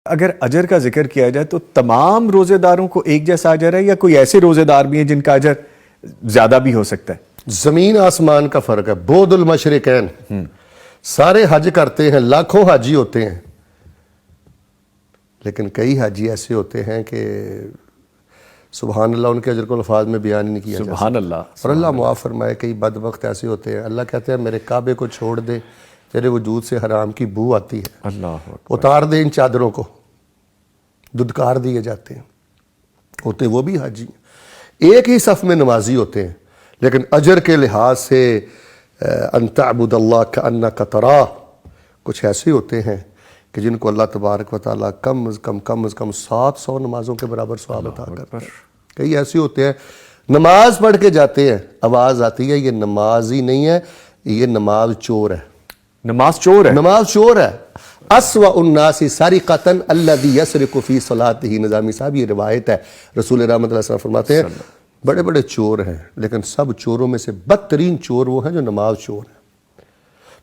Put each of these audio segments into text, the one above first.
اگر اجر کا ذکر کیا جائے تو تمام روزے داروں کو ایک جیسا اجر ہے یا کوئی ایسے روزے دار بھی ہیں جن کا اجر زیادہ بھی ہو سکتا ہے؟ زمین آسمان کا فرق ہے. بود المشرقین. سارے حج کرتے ہیں, لاکھوں حاجی ہوتے ہیں, لیکن کئی حاجی ایسے ہوتے ہیں کہ سبحان اللہ ان کے اجر کو الفاظ میں بیان نہیں کیا جا سکتا. سبحان اللہ. اور اللہ معاف فرمائے. کئی بدبخت ایسے ہوتے ہیں, اللہ کہتے ہیں میرے کعبے کو چھوڑ دے, تیرے وجود سے حرام کی بو آتی ہے, اللہ اتار دے ان چادروں کو, ددکار دیے جاتے ہیں. ہوتے وہ بھی حاجی ایک ہی صف میں نمازی ہوتے ہیں, لیکن اجر کے لحاظ سے ان تعبد اللہ کانک تراہ, کچھ ایسے ہوتے ہیں کہ جن کو اللہ تبارک و تعالیٰ کم از کم 700 نمازوں کے برابر ثواب عطا کرتا ہے. کئی ایسے ہوتے ہیں نماز پڑھ کے جاتے ہیں, آواز آتی ہے یہ نماز ہی نہیں ہے, یہ نماز چور ہے. نماز چور ہے. نماز چور ہے. اسوأ الناس سرقۃ الذی یسرق فی صلاتہ. نظامی صاحب یہ روایت ہے, رسول رحمت اللہ صلی اللہ علیہ وسلم فرماتے ہیں بڑے بڑے چور ہیں, لیکن سب چوروں میں سے بدترین چور وہ ہیں جو نماز چور ہیں.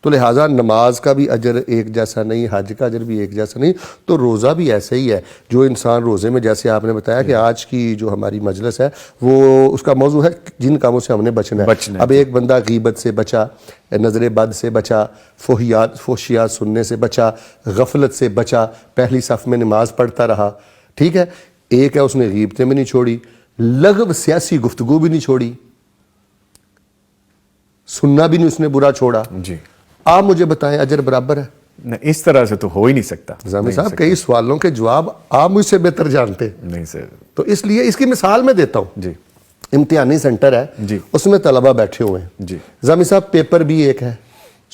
تو لہٰذا نماز کا بھی اجر ایک جیسا نہیں, حج کا اجر بھی ایک جیسا نہیں, تو روزہ بھی ایسے ہی ہے. جو انسان روزے میں, جیسے آپ نے بتایا کہ آج کی جو ہماری مجلس ہے وہ اس کا موضوع ہے جن کاموں سے ہم نے بچنا ہے. اب ایک بندہ غیبت سے بچا, نظر بد سے بچا, فحشیات سننے سے بچا, غفلت سے بچا, پہلی صف میں نماز پڑھتا رہا, ٹھیک ہے. ایک ہے اس نے غیبتیں بھی نہیں چھوڑی, لغو سیاسی گفتگو بھی نہیں چھوڑی, سننا بھی نہیں اس نے برا چھوڑا. جی آپ مجھے بتائیں اجر برابر ہے؟ نہیں, اس طرح سے تو ہو ہی نہیں سکتا. نظامی صاحب کئی سوالوں کے جواب آپ مجھ سے بہتر جانتے ہیں. نہیں سر. تو اس لیے اس کی مثال میں دیتا ہوں. جی. امتحانی سینٹر ہے, جی. اس میں طلبہ بیٹھے ہوئے ہیں. جی. نظامی صاحب پیپر بھی ایک ہے,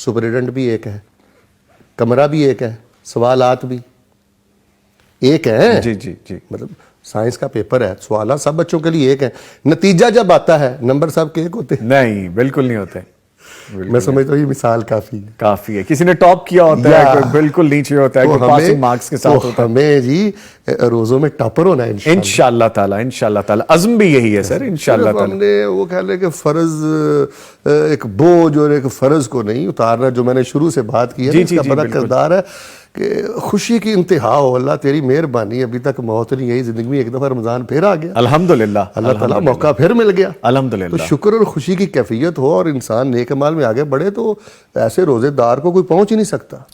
سپرنٹینڈنٹ بھی ایک ہے, کمرہ بھی ایک ہے, سوالات بھی ایک ہیں. جی جی جی. مطلب سائنس کا پیپر ہے, سوالات سب بچوں کے لیے ایک ہیں, نتیجہ جب آتا ہے نمبر سب کے ایک ہوتے ہیں. نہیں, بالکل نہیں ہوتے. میں سمجھتا ہوں یہ مثال کافی ہے. کافی ہے. کسی نے ٹاپ کیا ہوتا ہے, کوئی بالکل نیچے ہوتا ہے, کوئی پاسنگ مارکس کے ساتھ ہوتا ہے. ہمیں جی روزوں میں ٹاپر ہونا ہے انشاءاللہ تعالی. انشاءاللہ تعالی عزم بھی یہی ہے سر. انشاءاللہ تعالی ہم نے وہ کہہ لیں کہ فرض ایک بوجھ اور ایک فرض کو نہیں اتارنا, جو میں نے شروع سے بات کی ہے, اس کا بڑا کردار ہے کہ خوشی کی انتہا ہو. اللہ تیری مہربانی, ابھی تک موت نہیں آئی, زندگی میں ایک دفعہ رمضان پھر آ گیا, الحمدللہ. اللہ تعالیٰ موقع پھر مل گیا, الحمدللہ. تو شکر اور خوشی کی کیفیت ہو اور انسان نیک اعمال میں آگے بڑھے, تو ایسے روزے دار کو کوئی پہنچ ہی نہیں سکتا.